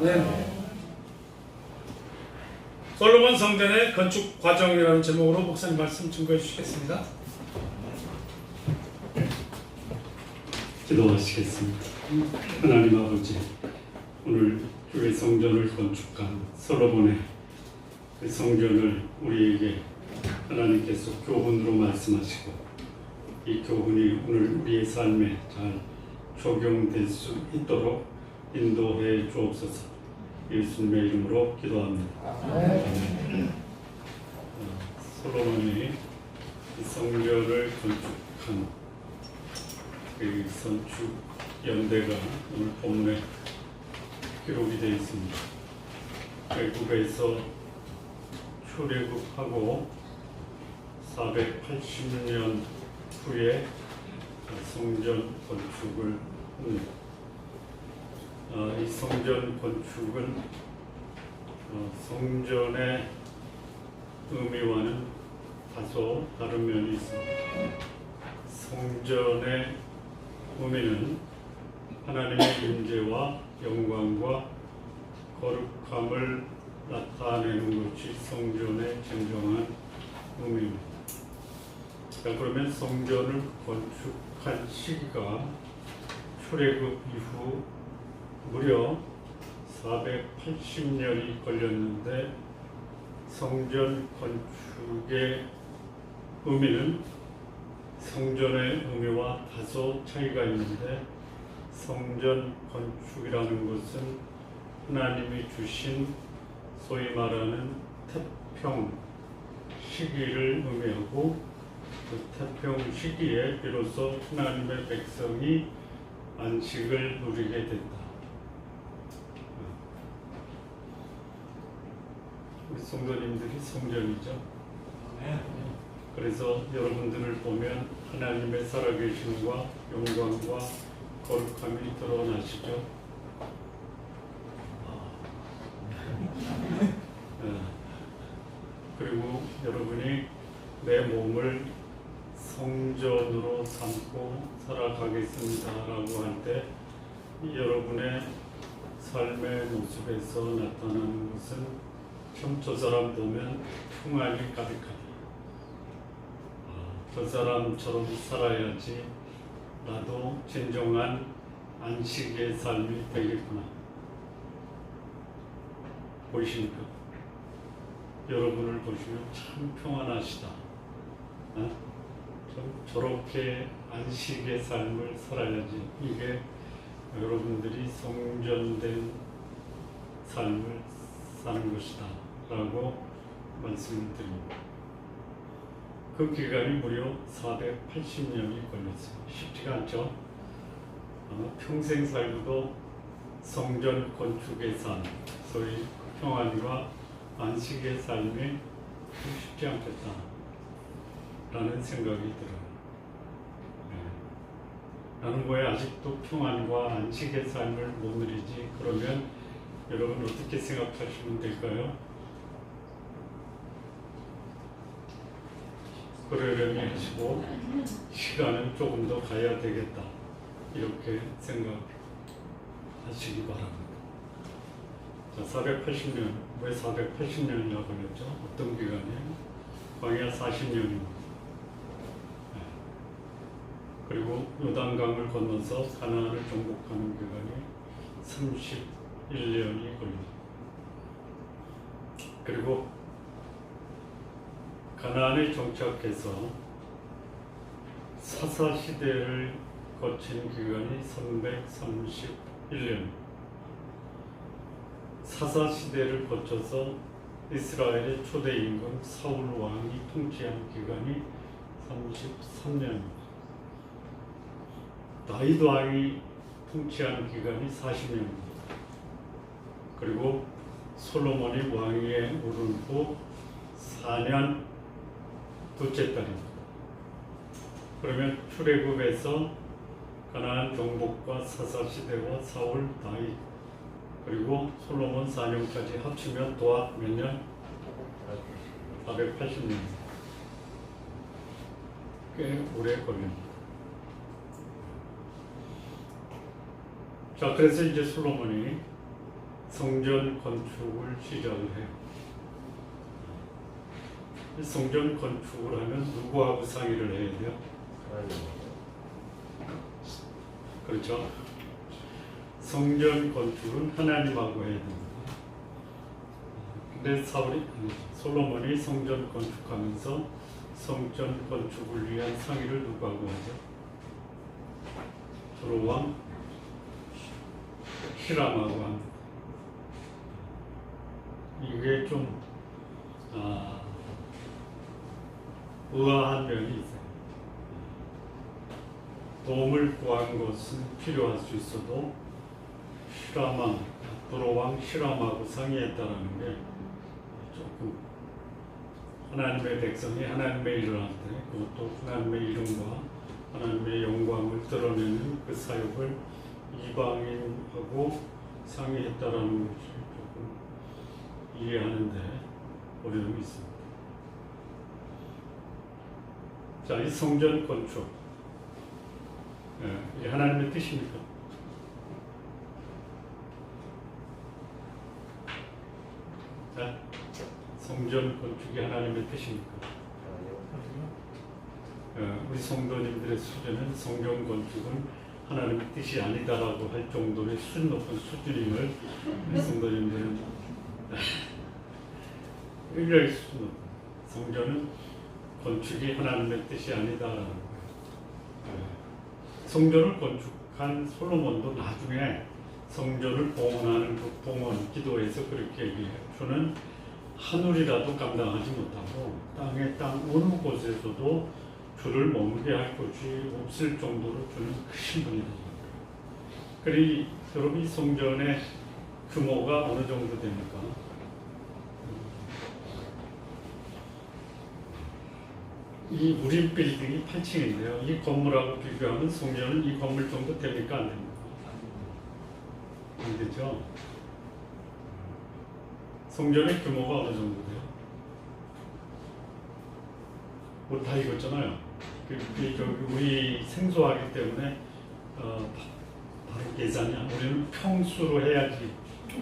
네. 솔로몬 성전의 건축 과정이라는 제목으로 목사님 말씀 증거해 주시겠습니다. 기도하시겠습니다. 하나님 아버지, 오늘 교회 성전을 건축한 솔로몬의 그 성전을 우리에게 하나님께서 교훈으로 말씀하시고, 이 교훈이 오늘 우리의 삶에 잘 적용될 수 있도록 인도해 주옵소서. 예수님의 이름으로 기도합니다. 솔로몬이 이 성전을 건축한 그 건축 연대가 오늘 본문에 기록이 되어 있습니다. 애굽에서 출애굽하고 480년 후에 성전 건축을 합니다. 이 성전 건축은 성전의 의미와는 다소 다른 면이 있습니다. 성전의 의미는 하나님의 임재와 영광과 거룩함을 나타내는 것이 성전의 진정한 의미입니다. 자, 그러면 성전을 건축한 시기가 출애굽 이후 무려 480년이 걸렸는데, 성전 건축의 의미는 성전의 의미와 다소 차이가 있는데, 성전 건축이라는 것은 하나님이 주신 소위 말하는 태평 시기를 의미하고, 그 태평 시기에 비로소 하나님의 백성이 안식을 누리게 된다. 우리 성도님들이 성전이죠. 그래서 여러분들을 보면 하나님의 살아계심과 영광과 거룩함이 드러나시죠. 그리고 여러분이 내 몸을 성전으로 삼고 살아가겠습니다라고 할 때 여러분의 삶의 모습에서 나타나는 것은 참 저 사람 보면 평안이 가득하다. 저 사람처럼 살아야지 나도 진정한 안식의 삶이 되겠구나. 보이십니까? 여러분을 보시면 참 평안하시다. 저렇게 안식의 삶을 살아야지, 이게 여러분들이 성전된 삶을 사는 것이다 라고 말씀을 드립니다. 그 기간이 무려 480년이 걸렸어요. 쉽지가 않죠. 평생 살고도 성전 건축의 삶, 소위 평안과 안식의 삶이 쉽지 않겠다 라는 생각이 들어요. 나는 왜 아직도 평안과 안식의 삶을 못 누리지? 그러면 여러분 어떻게 생각하시면 될까요? 그러려니 하시고 시간은 조금 더 가야 되겠다, 이렇게 생각하시기 바랍니다. 자, 480년, 왜 480년이나 걸렸죠? 어떤 기간이에요? 광야 40년입니다. 그리고 요단강을 건너서 가나안을 정복하는 기간이 31년이 걸립니다. 그리고 가나안에 정착해서 사사시대를 거친 기간이 331년. 사사시대를 거쳐서 이스라엘의 초대 임금 사울 왕이 통치한 기간이 33년입니다. 다윗 왕이 통치한 기간이 40년입니다. 그리고 솔로몬이 왕위에 오른 후 4년 둘째 달입니다. 그러면 출애굽에서 가나안 정복과 사사시대와 사울, 다윗, 그리고 솔로몬 4년까지 합치면 도합 몇 년? 480년. 꽤 오래 걸립니다. 자, 그래서 이제 솔로몬이 성전 건축을 시작을 해요. 성전 건축을 하면 누구하고 상의를 해야 돼요? 그렇죠? 성전 건축은 하나님하고 해야 됩니다. 근데 솔로몬이 성전 건축하면서 성전 건축을 위한 상의를 누구하고 하죠? 두로왕 히람하고 합니다. 이게 좀 의아한 면이 있어요. 도움을 구한 것은 필요할 수 있어도 두로왕 히람하고 상의했다라는 게 조금 하나님의 백성이 하나님의 일을 할 때 그것도 하나님의 이름과 하나님의 영광을 드러내는 그 사역을 이방인하고 상의했다라는 것이 조금 이해하는데 어려움이 있습니다. 자, 이 성전 건축, 이 하나님의 뜻입니까? 자, 성전 건축이 하나님의 뜻입니까? 우리 성도님들의 수준은 성전 건축은 하나님의 뜻이 아니다라고 할 정도의 수준 높은 수준임을 우리 성도님들은 굉장히 수준 높은 성전은 건축이 하나님의 뜻이 아니다라는 거예요. 성전을 건축한 솔로몬도 나중에 성전을 봉헌하는 그 봉헌 기도에서 그렇게 얘기해요. 저는 하늘이라도 감당하지 못하고 땅 어느 곳에서도 주를 머물게 할 곳이 없을 정도로 주는 크신 분이다. 그러니 여러분 이 성전의 규모가 어느 정도 됩니까? 이 우림 빌딩이 8층인데요. 이 건물하고 비교하면 성전은 이 건물 정도 됩니까? 안 됩니까? 안 되죠? 성전의 규모가 어느 정도 돼요? 옷 다 익었잖아요. 우리 생소하기 때문에 바로 계산이 우리는 평수로 해야지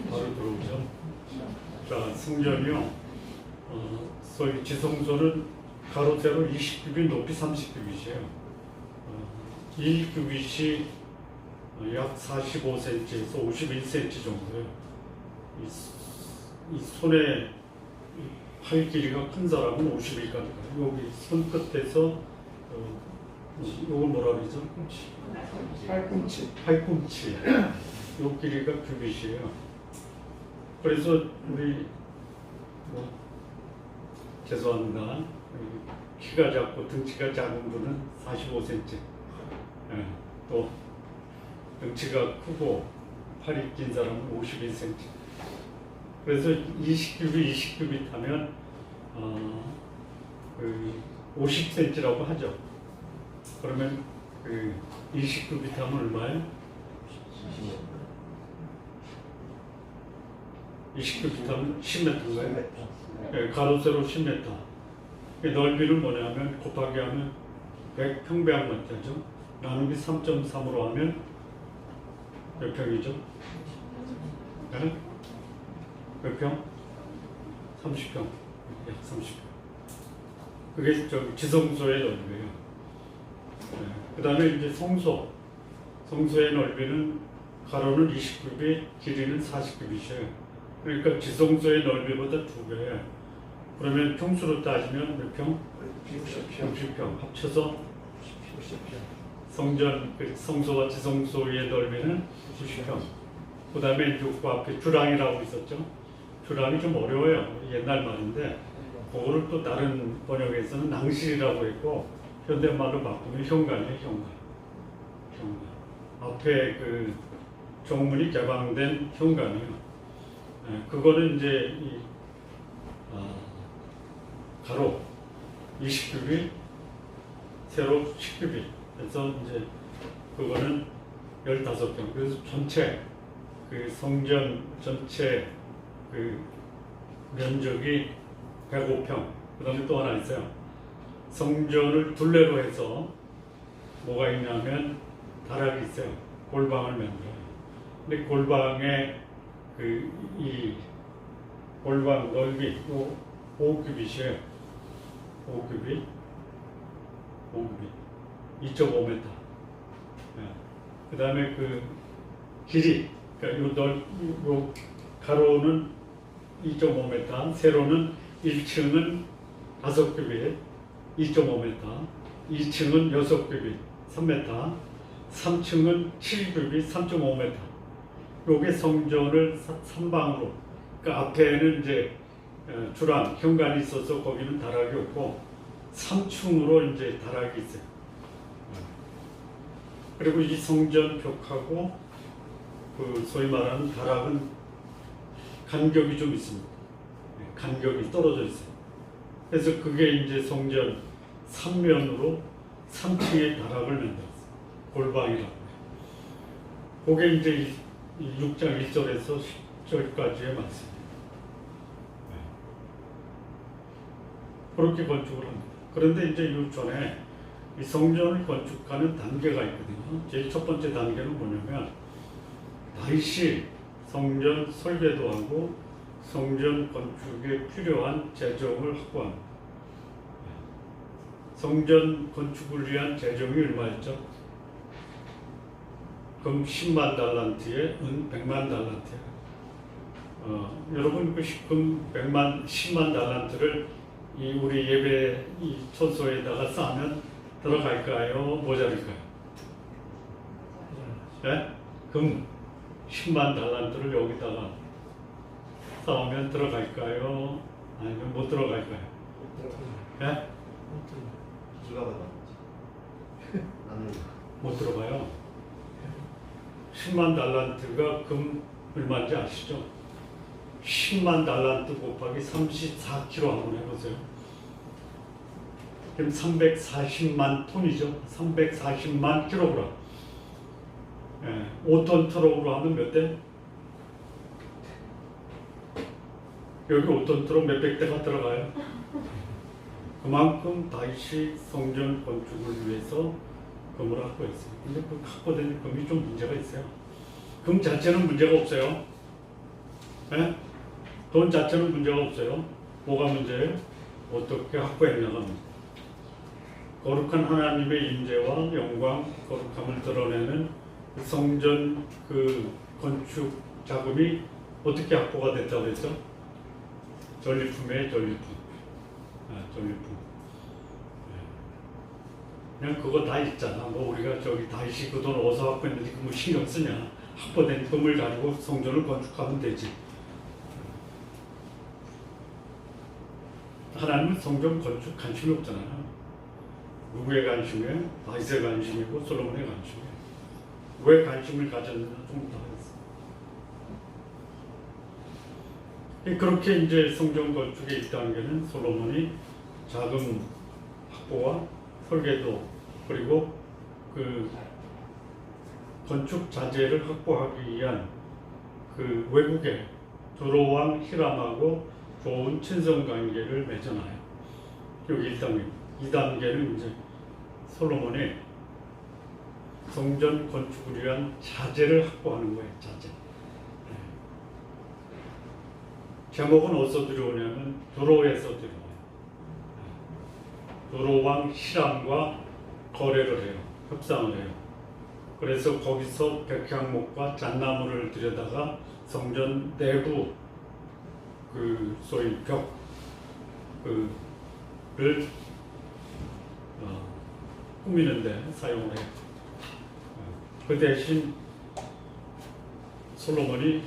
바로 들어오죠. 자, 성전이요. 소위 지성소는 가로 세로 20규빗, 높이 30규빗이에요. 이 규빗이 약 45cm에서 51cm 정도예요. 이 손에 팔 길이가 큰 사람은 51까지 가요. 여기 손끝에서 이걸 뭐라 그러죠? 팔꿈치. 요 길이가 규빗이에요. 그래서 우리 죄송합니다. 키가 작고 등치가 작은 분은 45cm. 또 등치가 크고 팔이 긴 사람은 51cm. 그래서 20규빗 하면 50cm라고 하죠. 그러면 20규빗 하면 얼마예요? 20규빗 하면 10m인가요? 네, 가로 세로 10m. 넓이는 뭐냐면 곱하기 하면 100평방미터죠. 나누기 3.3으로 하면 몇 평이죠? 네? 몇 평? 30평. 약 30평. 그게 지성소의 넓이에요. 네. 그 다음에 이제 성소의 넓이는 가로는 20규빗, 길이는 40규빗이에요. 그러니까 지성소의 넓이보다 2배예요. 그러면 평수로 따지면 몇 평? 60평. 합쳐서 60평. 성소와 지성소의 넓이는 90평. 그 다음에 그 앞에 주랑이라고 있었죠. 주랑이 좀 어려워요. 옛날 말인데 그거를 또 다른 번역에서는 낭실이라고 했고 현대말로 바꾸면 현관이에요. 현관. 앞에 그 정문이 개방된 현관이에요. 그거는 이제 가로 20규빗, 세로 10규빗. 그래서 이제 그거는 15평. 그래서 전체 그 성전 전체 그 면적이 105평. 그 다음에 또 하나 있어요. 성전을 둘레로 해서 뭐가 있냐면 다락이 있어요. 골방을 만들어요. 근데 골방에 이 골방 넓이 5규빗이에요. 5규빗 2.5m. 그 다음에 그 길이, 그러니까 요 가로는 2.5m, 세로는 1층은 5규빗 2.5m, 2층은 6규빗 3m, 3층은 7규빗 3.5m. 요게 성전을 3방으로, 그러니까 앞에는 이제 주랑 현관이 있어서 거기는 다락이 없고 3층으로 이제 다락이 있어요. 그리고 이 성전 벽하고 그 소위 말하는 다락은 간격이 좀 있습니다. 간격이 떨어져 있어요. 그래서 그게 이제 성전 3면으로 3층의 다락을 만들었어요. 골방이라고. 그게 이제 6장 1절에서 10절까지의 말씀입니다. 그렇게 건축을 합니다. 그런데 이제 이 전에 이 성전을 건축하는 단계가 있거든요. 제일 첫 번째 단계는 뭐냐면 다시 성전 설계도 하고 성전 건축에 필요한 재정을 확보합니다. 성전 건축을 위한 재정이 얼마였죠? 금 10만 달란트에 은 100만 달란트예요. 여러분 금 10만 달란트를 우리 예배 이 초소에다가 쌓으면 들어갈까요? 모자랄까요? 네? 금 10만 달란트를 여기다가 쌓으면 들어갈까요? 아니면 못 들어갈까요? 네? 기가 막혀. 나는 못 들어가요. 10만 달란트가 금 얼마인지 아시죠? 10만 달란트 곱하기 34kg 한번 해보세요. 그럼 340만 톤이죠. 340만 킬로그램. 5톤 트럭으로 하면 몇 대? 여기 5톤 트럭 몇백 대가 들어가요. 그만큼 다시 성전 건축을 위해서 금을 확보했어요. 근데 그 확보된 금이 좀 문제가 있어요. 금 자체는 문제가 없어요. 네? 돈 자체는 문제가 없어요. 뭐가 문제예요? 어떻게 확보했냐가 문제. 거룩한 하나님의 임재와 영광, 거룩함을 드러내는 그 성전 그 건축 자금이 어떻게 확보가 됐다고 했죠? 전리품이에요, 전리품. 전리품. 그냥 그거 다 있잖아. 뭐 우리가 저기 다시 그 돈 어디서 확보했는지 그 뭐 신경 쓰냐? 확보된 금을 가지고 성전을 건축하면 되지. 하나님은 성전 건축 관심이 없잖아요. 누구의 관심이에요? 다윗의 관심이고 솔로몬의 관심이에요. 왜 관심을 가졌느냐 좀 이따 하겠습니다. 그렇게 이제 성전 건축의 1단계는 솔로몬이 자금 확보와 설계도 그리고 그 건축 자재를 확보하기 위한 그 외국의 두로왕 히람하고 좋은 친선 관계를 맺어놔요. 여기 1단계입니다. 2단계는 이제 솔로몬이 성전 건축을 위한 자재를 확보하는 거예요. 자재. 제목은 어디서 들어오냐면 두로에서 들어와요. 두로왕 히람과 거래를 해요. 협상을 해요. 그래서 거기서 백향목과 잣나무를 들여다가 성전 내부 그 소위 벽 그를 꾸미는데 사용을 해요. 그 대신 솔로몬이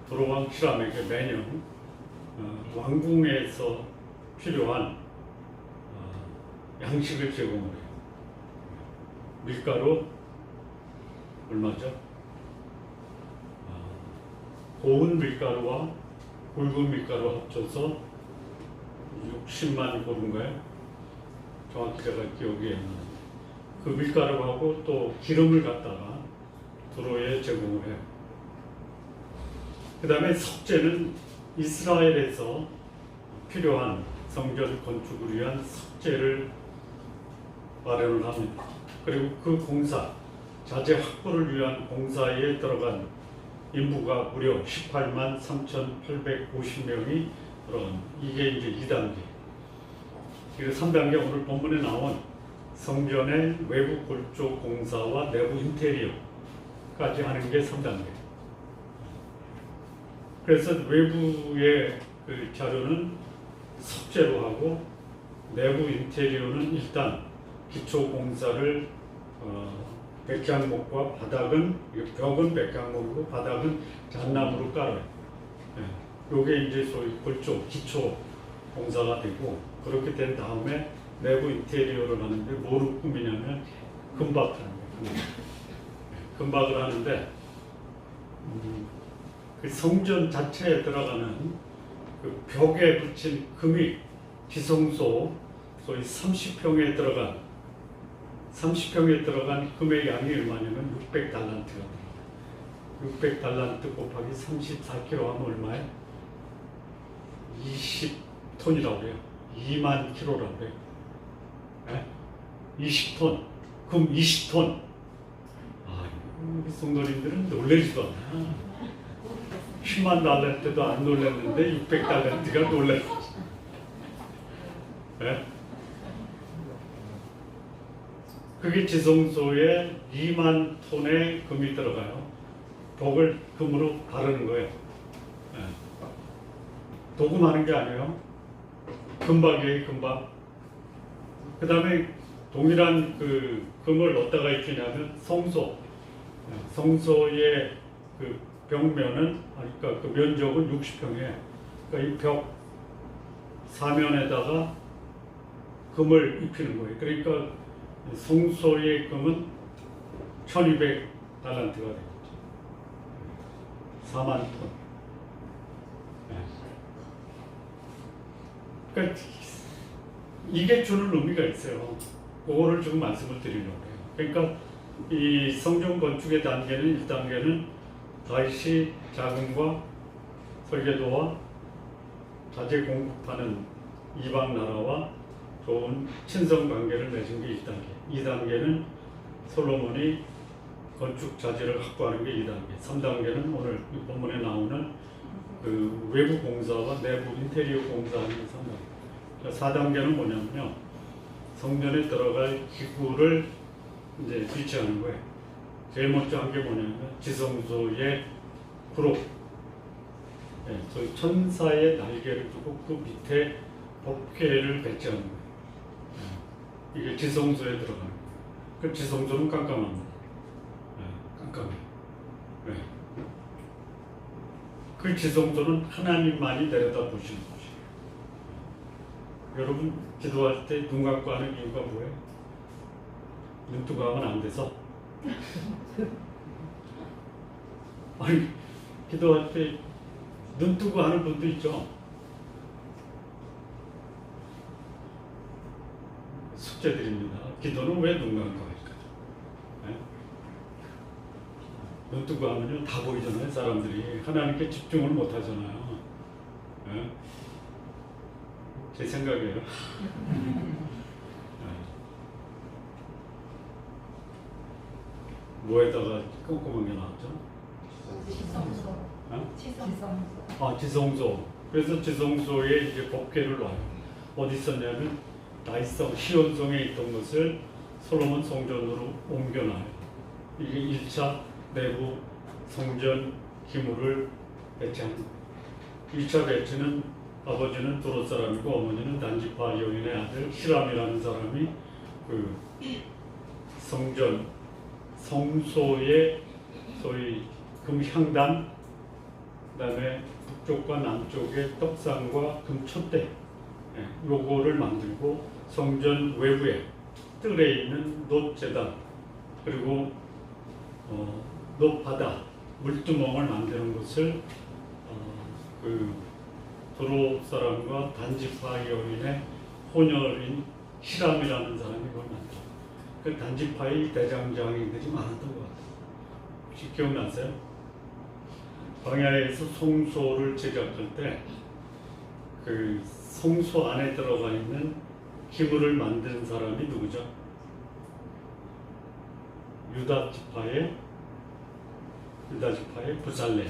두로왕 히람에게 매년 왕궁에서 필요한 양식을 제공을 해요. 밀가루 얼마죠? 고운 밀가루와 굵은 밀가루 합쳐서 60만 고른가요? 정확히 제가 기억이 안 나요. 그 밀가루하고 또 기름을 갖다가 두로에 제공을 해요. 그 다음에 석재는 이스라엘에서 필요한 성전 건축을 위한 석재를 마련을 합니다. 그리고 그 공사, 자재 확보를 위한 공사에 들어간 인부가 무려 18만 3,850명이 들어간 이게 이제 2단계. 그리고 3단계 오늘 본문에 나온 성전의 외부 골조 공사와 내부 인테리어까지 하는 게 3단계. 그래서 외부의 그 자료는 석재로 하고 내부 인테리어는 일단 기초 공사를 백향목과 바닥은 벽은 백향목이고 바닥은 잣나무로 깔아요. 요게 이제 소위 골조 기초 공사가 되고 그렇게 된 다음에 내부 인테리어를 하는데 뭐로 꾸미냐면 금박을 하는 거예요. 금박을 하는데 그 성전 자체에 들어가는 그 벽에 붙인 금이 지성소 소위 30평에 들어간 금의 양이 얼마냐면 600달란트가 됩니다. 600달란트 곱하기 34kg 하면 얼마에? 20톤이라고 해요. 2만 킬로라고 해요. 20톤. 금 20톤. 아, 우리 성도님들은 놀라지도 않아. 10만 달란트도 안 놀랐는데 600달란트가 놀랐어. 그게 지성소에 2만 톤의 금이 들어가요. 벽을 금으로 바르는 거예요. 도금하는 게 아니에요. 금박이에요, 금박. 그 다음에 동일한 그 금을 어디다가 입히냐면 성소의 그 벽면은, 그러니까 그 면적은 60평이에요. 그러니까 이 벽 사면에다가 금을 입히는 거예요. 그러니까 성소의 금은 1200달란트가 되겠죠. 4만 톤. 그러니까 이게 주는 의미가 있어요. 그거를 좀 말씀을 드리려고 해요. 그러니까 이 성전 건축의 단계는 1단계는 다윗이 자금과 설계도와 자재 공급하는 이방 나라와 좋은 친선 관계를 맺은 게 1단계. 2단계는 솔로몬이 건축 자재를 확보하는 게 2단계. 3단계는 오늘 이 본문에 나오는 그 외부 공사와 내부 인테리어 공사하는 게 3단계. 4단계는 뭐냐면요. 성전에 들어갈 기구를 이제 비치하는 거예요. 제일 먼저 한 게 뭐냐면 지성소의 구록. 저희 천사의 날개를 두고 그 밑에 법궤를 배치하는 거예요. 이게 지성소에 들어가는 거예요. 그 지성소는 깜깜합니다. 깜깜해요. 그 지성소는 하나님만이 내려다보시는 곳이에요. 여러분 기도할 때 눈 감고 하는 이유가 뭐예요? 눈 뜨고 하면 안 돼서? 아니 기도할 때 눈 뜨고 하는 분도 있죠. 숙제드립니다. 기도는 왜 눈 감고 할까요? 눈 뜨고 하면요 다 보이잖아요. 사람들이 하나님께 집중을 못 하잖아요. 제 생각이에요. 뭐에다가 꼼꼼한 게 나왔죠? 지성소. 그래서 지성소에 이제 법궤를 놔요. 어디 있었냐면 다윗성 시온성에 있던 것을 솔로몬 성전으로 옮겨놔요. 이게 1차 내부 성전 기물을 배치하는 거예요. 2차 배치는 아버지는 두롯 사람이고 어머니는 단지파 여인의 아들 히람이라는 사람이 그 성소의 소위 금향단, 그다음에 북쪽과 남쪽의 떡상과 금촛대, 요거를 만들고 성전 외부에 뜰에 있는 놋재단 그리고 놋바다 물두멍을 만드는 것을 그 두롯 사람과 단지파 여인의 혼혈인 히람이라는 사람이 그걸 만들어요. 그 단지파의 대장장이들이 많았던 것 같아요. 혹시 기억나세요? 광야에서 성소를 제작할 때 그 성소 안에 들어가 있는 기물을 만든 사람이 누구죠? 유다 지파의 유다지파의 부살레,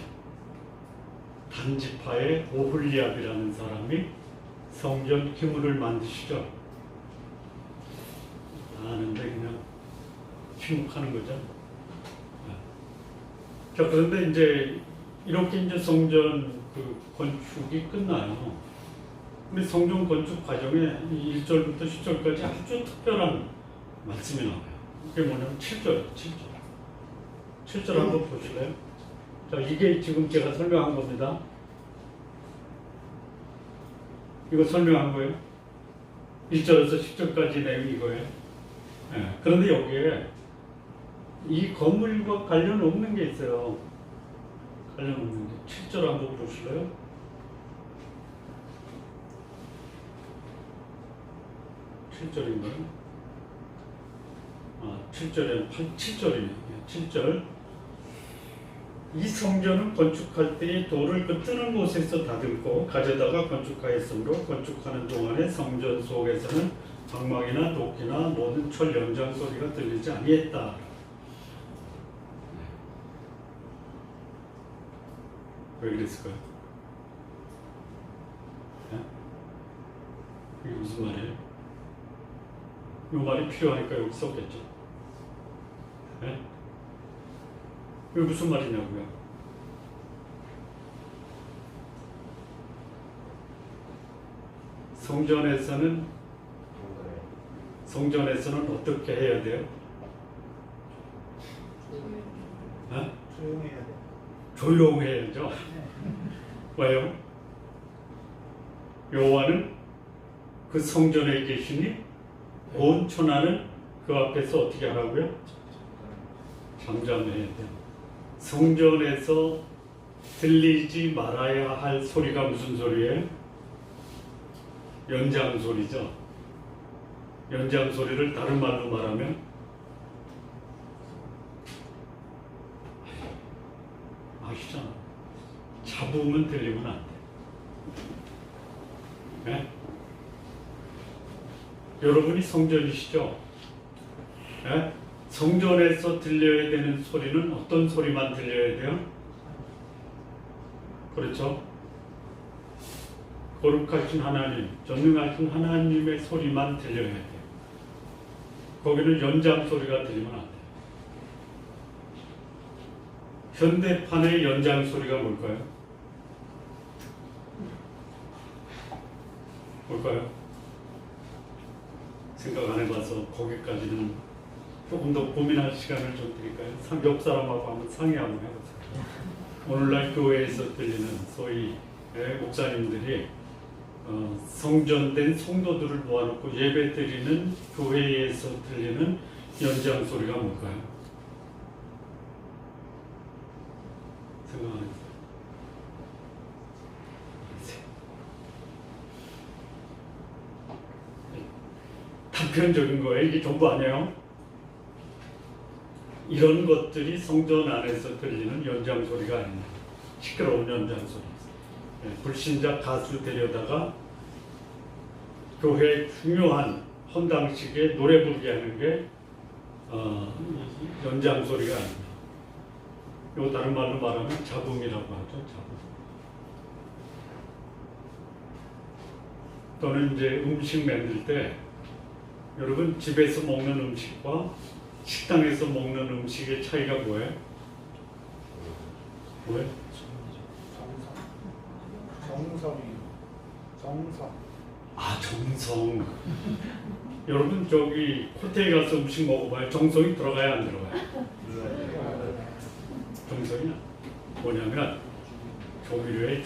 단지파의 오홀리압이라는 사람이 성전 기물을 만드시죠. 아는데 그냥 침묵하는 거죠. 자, 그런데 이제 이렇게 이제 성전 그 건축이 끝나요. 근데 성전 건축 과정에 1절부터 10절까지 아주 특별한 말씀이 나와요. 그게 뭐냐면 7절이에요. 7절 한번 보실래요? 자, 이게 지금 제가 설명한 겁니다. 이거 설명한 거예요. 1절에서 10절까지 내용이 이거예요. 네. 그런데 여기에 이 건물과 관련 없는 게 있어요. 관련 없는 게. 7절 한번 보실래요? 7절인가요? 7절에 7절이네요. 7절. 이 성전은 건축할 때에 돌을 그 뜨는 곳에서 다듬고 가져다가 건축하였으므로 건축하는 동안에 성전 속에서는 방망이나 도끼나 모든 철 연장 소리가 들리지 아니했다. 왜 그랬을까요? 네? 이게 무슨 말이에요? 이 말이 필요하니까 여기 썼겠죠. 네? 이게 무슨 말이냐고요? 성전에서는 어떻게 해야 돼요? 조용해야 돼. 조용해야죠. 왜요? 여호와는 그 성전에 계시니 온 천하는 그 앞에서 어떻게 하라고요? 잠잠해야 돼요. 성전에서 들리지 말아야 할 소리가 무슨 소리예요? 연장 소리죠. 연장 소리를 다른 말로 말하면 아시잖아. 잡으면 들리면 안 돼. 네? 여러분이 성전이시죠? 네? 성전에서 들려야 되는 소리는 어떤 소리만 들려야 돼요? 그렇죠? 거룩하신 하나님, 전능하신 하나님의 소리만 들려야 돼요. 거기는 연장 소리가 들리면 안 돼요. 현대판의 연장 소리가 뭘까요? 뭘까요? 생각 안 해봐서 거기까지는 조금 더 고민할 시간을 좀 드릴까요? 옆 사람하고 한번 상의 한번 해보세요. 오늘날 교회에서 들리는 소위 목사님들이 성전된 성도들을 모아놓고 예배 드리는 교회에서 들리는 연장 소리가 뭘까요? 생각 안 해보세요. 단편적인 거예요. 이게 전부 아니에요. 이런 것들이 성전 안에서 들리는 연장 소리가 아닙니다. 시끄러운 연장 소리. 불신자 가수 데려다가 교회 중요한 헌당식에 노래 부르게 하는 게 연장 소리가 아닙니다. 이거 다른 말로 말하면 잡음이라고 하죠. 잡음. 또는 이제 음식 만들 때 여러분 집에서 먹는 음식과 식당에서 먹는 음식의 차이가 뭐예요? 뭐예요? 정성. 아, 정성. 여러분 저기 호텔 가서 음식 먹어봐요. 정성이 들어가야 안 들어가요? 정성이 뭐냐면 조미료에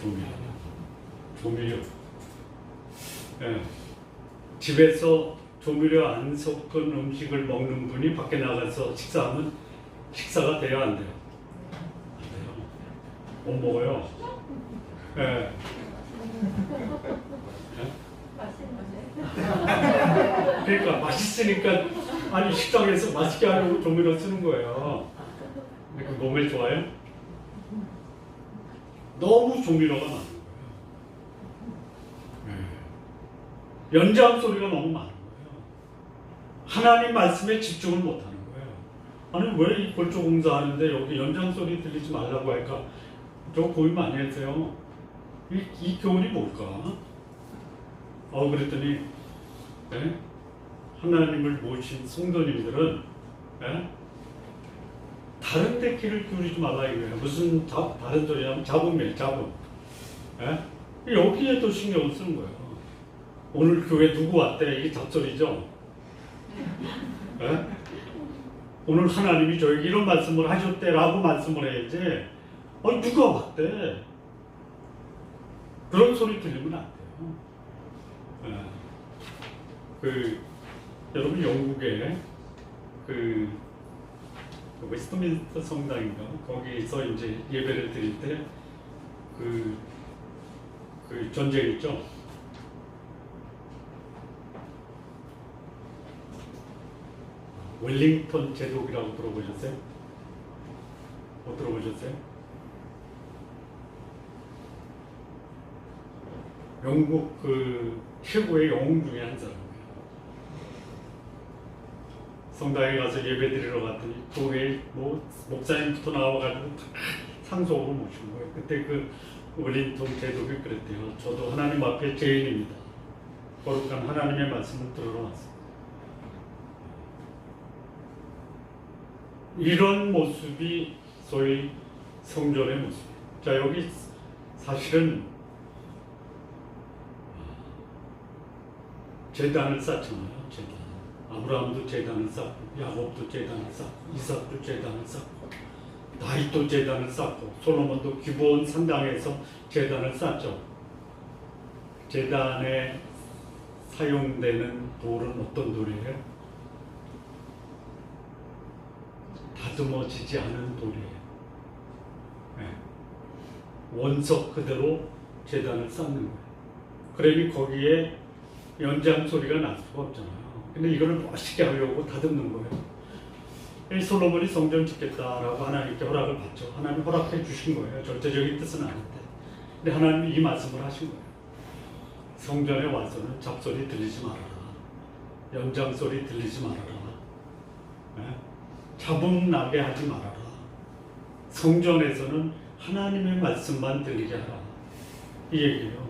조미료. 예. 집에서 조미료 안 섞은 음식을 먹는 분이 밖에 나가서 식사하면 식사가 돼요, 안 돼요? 안 돼요. 못 먹어요. 예. 그러니까 맛있으니까 아니 식당에서 맛있게 하려고 조미료 쓰는 거예요. 근데 그 몸에 좋아요? 너무 조미료가 많은 거예요. 연장 소리가 너무 많은 거예요. 하나님 말씀에 집중을 못하는 거예요. 아니 왜 이 골조 공사하는데 여기 연장 소리 들리지 말라고 할까? 저거 고민 많이 했어요. 이 교훈이 뭘까? 그랬더니 예? 하나님을 모신 성도님들은 예? 다른 데 귀를 기울이지 말라 이거예요. 무슨 다른 소리냐면 잡음이에요. 잡음. 예? 여기에 또 신경을 쓰는 거예요. 오늘 교회 누구 왔대? 이게 잡소리죠. 예? 오늘 하나님이 저에게 이런 말씀을 하셨대라고 말씀을 해야지. 누가 왔대? 그런 소리 들리면 안 돼요. 여러분 영국에 웨스트민스터 성당인가 거기서 이제 예배를 드릴 때 전쟁 있죠. 웰링턴 제독이라고 들어보셨어요? 못 들어보셨어요? 영국 최고의 영웅 중에 한 사람이에요. 성당에 가서 예배 드리러 갔더니 교회 목사님부터 나와가지고 상속으로 모신 거예요. 그때 웰링턴 제독이 그랬대요. 저도 하나님 앞에 죄인입니다. 거룩한 하나님의 말씀을 들으러 왔습니다. 이런 모습이 소위 성전의 모습이에요. 자, 여기 사실은 제단을 쌓잖아요. 제단. 아브라함도 제단을 쌓고, 야곱도 제단을 쌓고, 이삭도 제단을 쌓고, 다윗도 제단을 쌓고, 솔로몬도 기브온 산당에서 제단을 쌓죠. 제단에 사용되는 돌은 어떤 돌이에요? 다듬어지지 않은 돌이에요. 네. 원석 그대로 제단을 쌓는 거예요. 그러니 거기에 연장 소리가 날 수가 없잖아요. 근데 이걸 멋있게 하려고 다듬는 거예요. 솔로몬이 성전 짓겠다라고 하나님께 허락을 받죠. 하나님 허락해 주신 거예요. 절대적인 뜻은 아닌데. 근데 하나님이 이 말씀을 하신 거예요. 성전에 와서는 잡소리 들리지 말아라. 연장 소리 들리지 말아라. 네? 잡음 나게 하지 말아라. 성전에서는 하나님의 말씀만 들리게 하라. 이 얘기예요.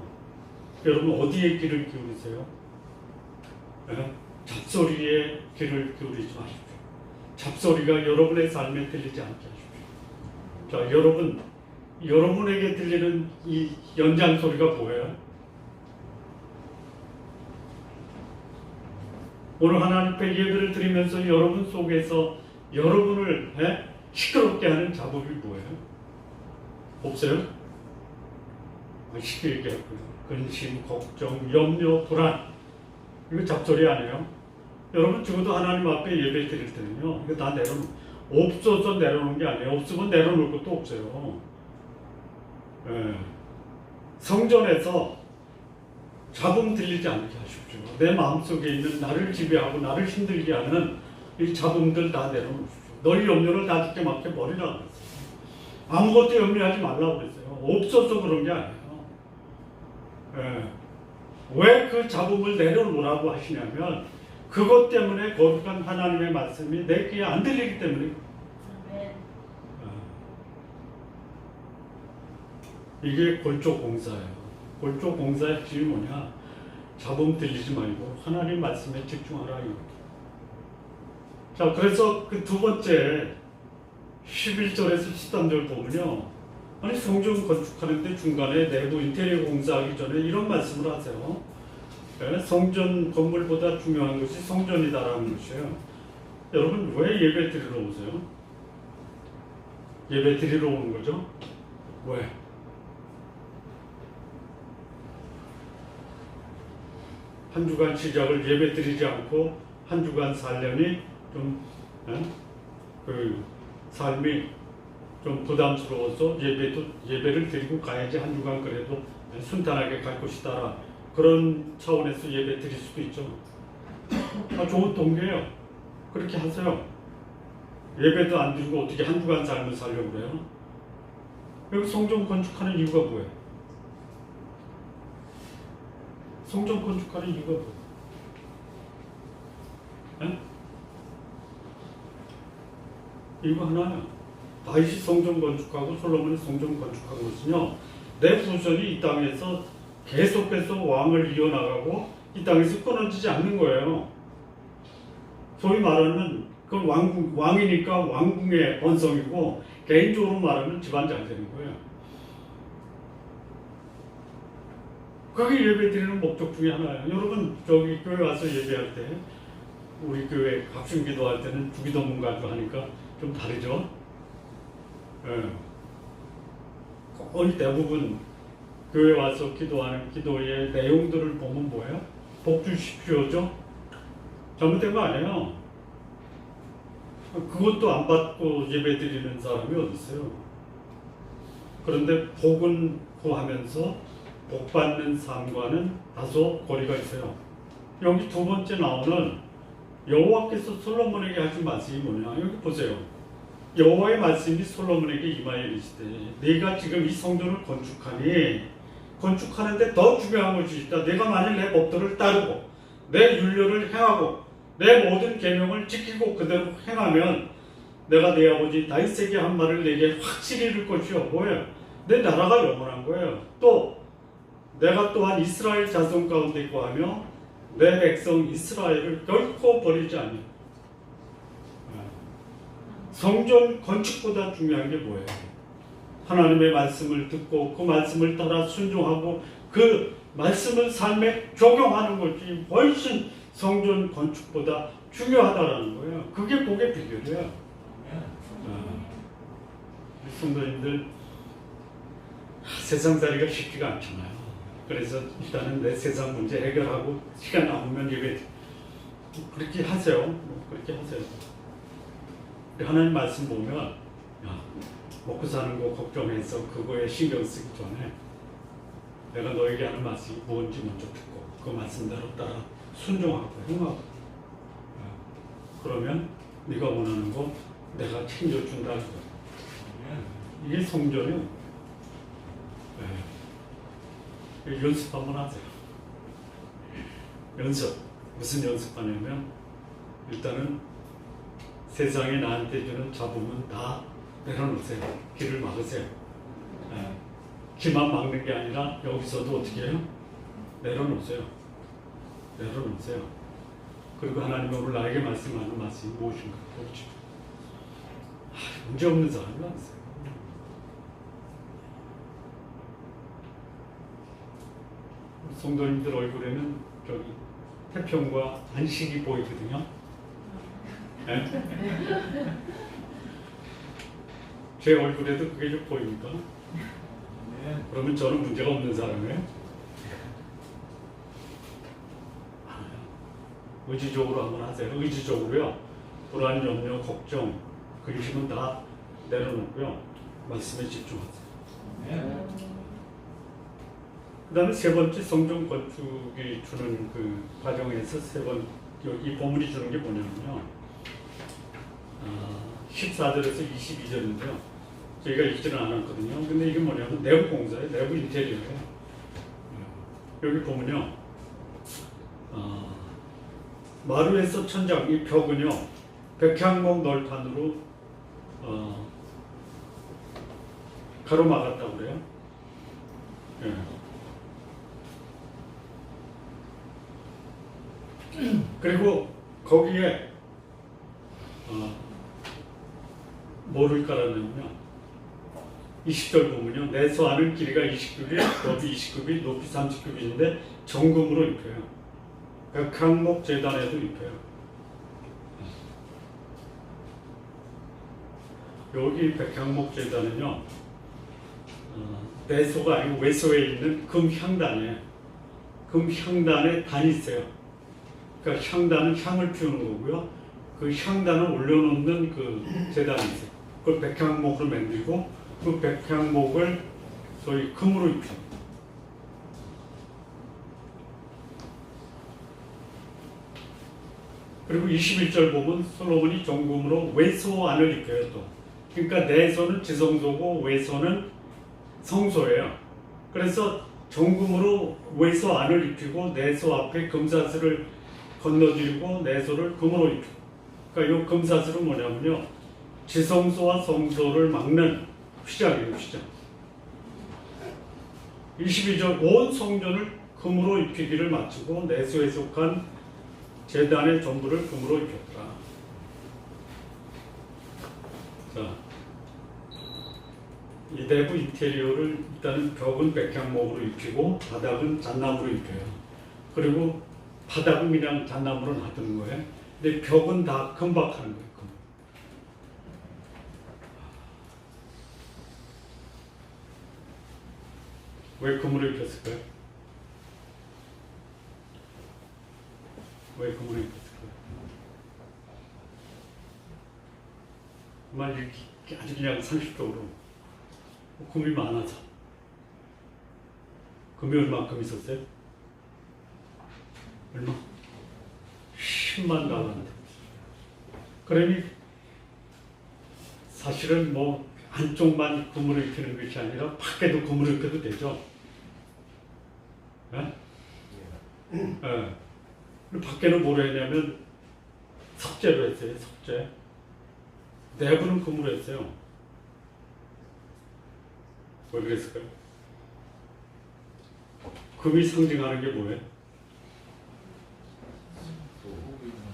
여러분 어디에 귀를 기울이세요? 네? 잡소리에 귀를 기울이지 마십시오. 잡소리가 여러분의 삶에 들리지 않게 하십시오. 자, 여러분에게 들리는 이 연장 소리가 뭐예요? 오늘 하나님 앞에 예배를 드리면서 여러분 속에서 여러분을 시끄럽게 하는 잡음이 뭐예요? 없어요? 쉽게 얘기하고요. 근심, 걱정, 염려, 불안. 이거 잡소리 아니에요? 여러분 적어도 하나님 앞에 예배 드릴 때는요. 이거 다 없어서 내려놓는 게 아니에요. 없으면 내려놓을 것도 없어요. 성전에서 잡음 들리지 않게 하십시오. 내 마음속에 있는 나를 지배하고 나를 힘들게 하는 이 잡음들 다 내려놓으십시오. 너희 염려를 다 죽게 맞게 버리라 그랬어요. 아무것도 염려하지 말라고 그랬어요. 없어서 그런 게 아니에요. 왜 그 잡음을 내려놓으라고 하시냐면 그것 때문에 거룩한 하나님의 말씀이 내 귀에 안 들리기 때문에 이게 골조 공사예요. 골조 공사의 핵심이 뭐냐? 잡음 들리지 말고 하나님 말씀에 집중하라 이거죠. 자, 그래서 그 두 번째 11절에서 13절 보면요. 아니 성전 건축하는데 중간에 내부 인테리어 공사하기 전에 이런 말씀을 하세요. 성전 건물보다 중요한 것이 성전이다라는 것이에요. 여러분 왜 예배 드리러 오세요? 예배 드리러 오는 거죠? 왜? 한 주간 시작을 예배 드리지 않고 한 주간 살려니 좀 삶이 좀 부담스러워서 예배를 드리고 가야지 한 주간 그래도 순탄하게 갈 것이다. 그런 차원에서 예배 드릴 수도 있죠. 좋은 동기예요. 그렇게 하세요. 예배도 안 드리고 어떻게 한 주간 삶을 살려고 그래요? 여기 성전 건축하는 이유가 뭐예요? 성전 건축하는 이유가 뭐예요? 이거 하나야. 다윗이 성전 건축하고 솔로몬이 성전 건축한 것은요, 내 후손이 이 땅에서 계속해서 왕을 이어나가고 이 땅에서 끊어지지 않는 거예요. 소위 말하는 그 왕이니까 왕궁의 번성이고, 개인적으로 말하면 집안 잘 되는 거예요. 그게 예배 드리는 목적 중에 하나예요. 여러분, 저기 교회 와서 예배할 때, 우리 교회 각종 기도할 때는 주기도문 가지고 하니까 좀 다르죠? 예. 거의 대부분 교회 와서 기도하는 기도의 내용들을 보면 뭐예요? 복 주십시오죠? 잘못된 거 아니에요. 그것도 안 받고 예배 드리는 사람이 어디 있어요? 그런데 복은 구하면서 복 받는 삶과는 다소 거리가 있어요. 여기 두 번째 나오는 여호와께서 솔로몬에게 하신 말씀이 뭐냐? 여기 보세요. 여호와의 말씀이 솔로몬에게 임하여 이르시되 네가 지금 이 성전을 건축하니 건축하는데 더 중요한 것이 있다. 내가 만일 내 법도를 따르고 내 율례를 행하고 내 모든 계명을 지키고 그대로 행하면 내가 네 아버지 다윗에게 한 말을 내게 확실히 이룰 것이요. 뭐예요? 내 나라가 영원한 거예요. 또 내가 또한 이스라엘 자손 가운데 있고 하며 내 백성 이스라엘을 결코 버리지 않니. 성전 건축보다 중요한 게 뭐예요? 하나님의 말씀을 듣고 그 말씀을 따라 순종하고 그 말씀을 삶에 적용하는 것이 훨씬 성전 건축보다 중요하다라는 거예요. 그게 복의 비결이에요. 성도님들, 세상살이가 쉽지가 않잖아요. 그래서 일단은 내 세상 문제 해결하고 시간 남으면 예배 그렇게 하세요. 그렇게 하세요. 하나님 말씀 보면, 야, 먹고 사는 거 걱정해서 그거에 신경 쓰기 전에 내가 너에게 하는 말씀이 뭔지 먼저 듣고 그 말씀대로 따라 순종하고 행하고, 그러면 네가 원하는 거 내가 챙겨준다는 거. 이게 성전이요. 연습 한번 하세요. 연습. 무슨 연습하냐면 일단은 세상에 나한테 주는 잡음은 다 내려놓으세요. 길을 막으세요. 귀만 막는 게 아니라 여기서도 어떻게 해요? 내려놓으세요. 내려놓으세요. 그리고 하나님이 오늘 나에게 말씀하는 말씀이 무엇인가 보죠. 문제 없는 사람이 많으세요. 성도님들 얼굴에는 저기 태평과 안식이 보이거든요. 네? 제 얼굴에도 그게 좀 보입니까? 그러면 저는 문제가 없는 사람이에요? 의지적으로 한번 하세요. 의지적으로요. 불안, 염려, 걱정, 근심은 다 내려놓고요. 말씀에 집중하세요. 그 다음에 세 번째 성전 건축이 주는 그 과정에서 이 본문이 주는 게 뭐냐면요. 14절에서 22절인데요. 저희가 읽지는 않았거든요. 근데 이게 뭐냐면 내부 공사예요. 내부 인테리어예요. 여기 보면요. 마루에서 천장, 이 벽은요. 백향목 널판으로 가로막았다고 그래요. 예. 그리고 거기에 뭐를 깔아내냐면 20절 보면요. 내소하는 길이가 20규빗, 높이 20규빗, 높이 30규빗인데 정금으로 입혀요. 백향목 제단에도 입혀요. 여기 백향목 제단은요. 내소가 아니고 외소에 있는 금향단이에요. 금향단에 단이 있어요. 그러니까 향단은 향을 피우는 거고요. 그 향단을 올려놓는 그 제단이 있어요. 그걸 백향목으로 만들고 그 백향목을 소위 금으로 입혀요. 그리고 21절 보면 솔로몬이 정금으로 외소 안을 입혀요. 또. 그러니까 내소는 지성소고 외소는 성소예요. 그래서 정금으로 외소 안을 입히고 내소 앞에 금사슬을 건너들고 내소를 금으로 입혀. 그러니까 이 금사슬은 뭐냐면요. 지성소와 성소를 막는 휘장이에요, 휘장. 22절 온 성전을 금으로 입히기를 마치고 내수에 속한 제단의 전부를 금으로 입혔더라. 자, 이 내부 인테리어를 일단은 벽은 백향목으로 입히고 바닥은 잣나무로 입혀요. 그리고 바닥은 그냥 잣나무로 놔두는 거예요. 근데 벽은 다 금박하는 거예요. 금. 왜 금으로 입혔을까요? 왜 금으로 입혔을까요? 정말 이렇게 아주 그냥 상식적으로 금이 많아서. 금이 얼마큼 있었어요? 얼마? 10만 달란트. 그러니 사실은 뭐 한쪽만 금으로 입히는 것이 아니라 밖에도 금으로 입혀도 되죠. 예? 예. 밖에는 뭐로 했냐면 석재로 했어요. 석재. 내부는 금으로 했어요. 왜 그랬을까요? 금이 상징하는 게 뭐예요?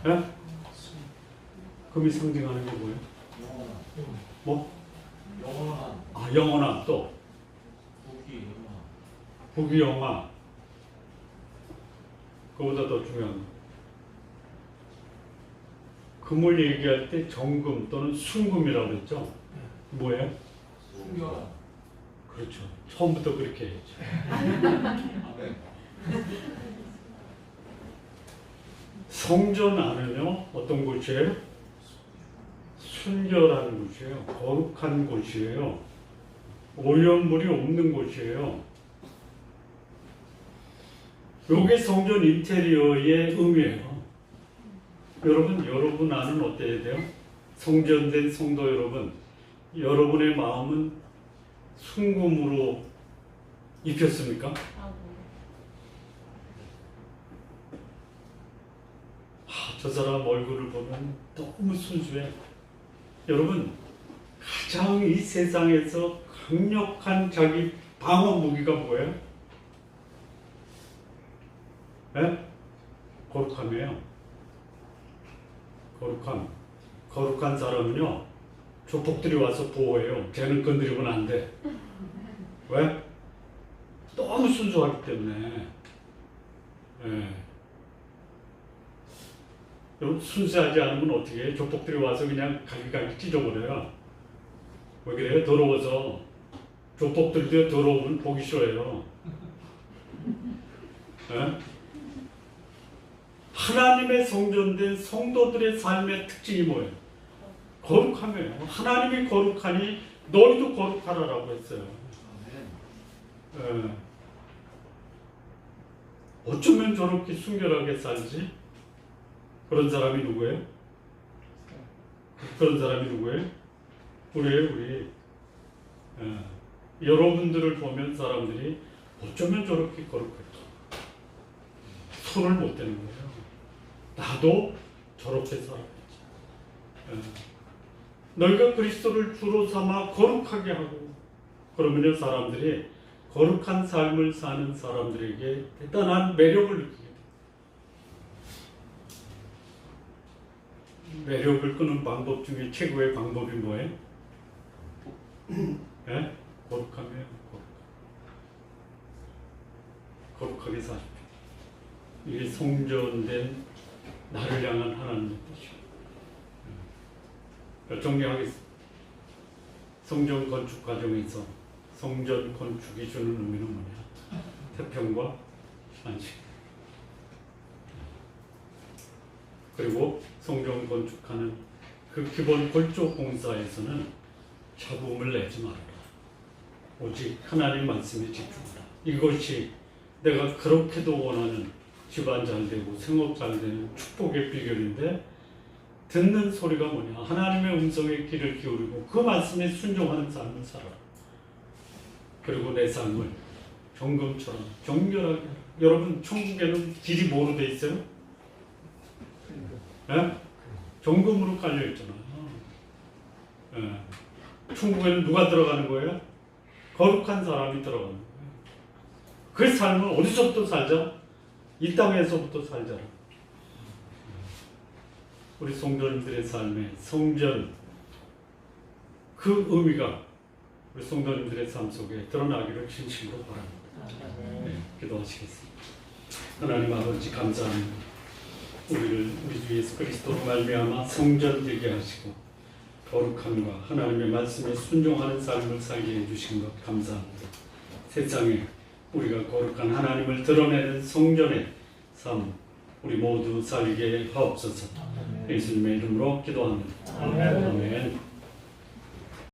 예? 금이 상징하는 게 뭐예요? 뭐? 영원한 아, 영원한. 또 복이 영원한 부귀영화. 그보다 더 중요한 거. 금을 얘기할 때 정금 또는 순금이라고 그랬죠? 뭐예요? 순결한 그렇죠. 처음부터 그렇게 했죠. 아멘. 성전 안은요, 어떤 곳이에요? 순결한 곳이에요. 거룩한 곳이에요. 오염물이 없는 곳이에요. 요게 성전 인테리어의 의미예요. 여러분 안은 어때야 돼요? 성전된 성도 여러분, 여러분의 마음은 순금으로 입혔습니까? 저 사람 얼굴을 보면 너무 순수해. 여러분, 가장 이 세상에서 강력한 자기 방어 무기가 뭐예요? 예? 거룩함이에요. 거룩함. 거룩한 사람은요, 조폭들이 와서 보호해요. 쟤는 건드리면 안 돼. 왜? 너무 순수하기 때문에. 예. 순수하지 않으면 어떻게 해요? 조폭들이 와서 그냥 가기 찢어버려요. 왜 그래요? 더러워서. 조폭들도 더러우면 보기 싫어요. 예? 하나님의 성전된 성도들의 삶의 특징이 뭐예요? 거룩함이에요. 하나님이 거룩하니 너희도 거룩하라라고 했어요. 예. 어쩌면 저렇게 순결하게 살지? 그런 사람이 누구예요? 그런 사람이 누구예요? 우리. 여러분들을 보면 사람들이 어쩌면 저렇게 거룩할까? 손을 못 대는 거예요. 나도 저렇게 살아야지. 너희가 그리스도를 주로 삼아 거룩하게 하고, 그러면요 사람들이 거룩한 삶을 사는 사람들에게 대단한 매력을 느끼게 돼요. 매력을 끄는 방법 중에 최고의 방법이 뭐예요? 예? 거룩함이에요. 거룩하게 사십시오. 이게 성전된 나를 향한 하나님의 뜻이에요. 정리하겠습니다. 성전 건축 과정에서 성전 건축이 주는 의미는 뭐냐? 태평과 안식. 그리고 성전 건축하는 그 기본 골조 공사에서는 잡음을 내지 말아라. 오직 하나님 말씀에 집중하라. 이것이 내가 그렇게도 원하는 집안 잘 되고 생업 잘 되는 축복의 비결인데, 듣는 소리가 뭐냐? 하나님의 음성에 귀를 기울이고 그 말씀에 순종하는 삶을 살아라. 그리고 내 삶을 정금처럼 정결하게 하라. 여러분, 천국에는 길이 뭐로 돼 있어요? 예? 정금으로 깔려 있잖아요. 천국에는 누가 들어가는 거예요? 거룩한 사람이 들어가는 거예요. 그 삶을 어디서부터 살자? 이 땅에서부터 살자. 우리 성도님들의 삶에 성전 그 의미가 우리 성도님들의 삶 속에 드러나기를 진심으로 바랍니다. 네, 기도하시겠습니다. 하나님 아버지 감사합니다. 우리 주 예수 그리스도로 말미암아 성전 되게 하시고 거룩함과 하나님의 말씀에 순종하는 삶을 살게 해주신 것 감사합니다. 세상에 우리가 거룩한 하나님을 드러내는 성전의 삶 우리 모두 살게 하옵소서. 예수님의 이름으로 기도합니다. 아멘.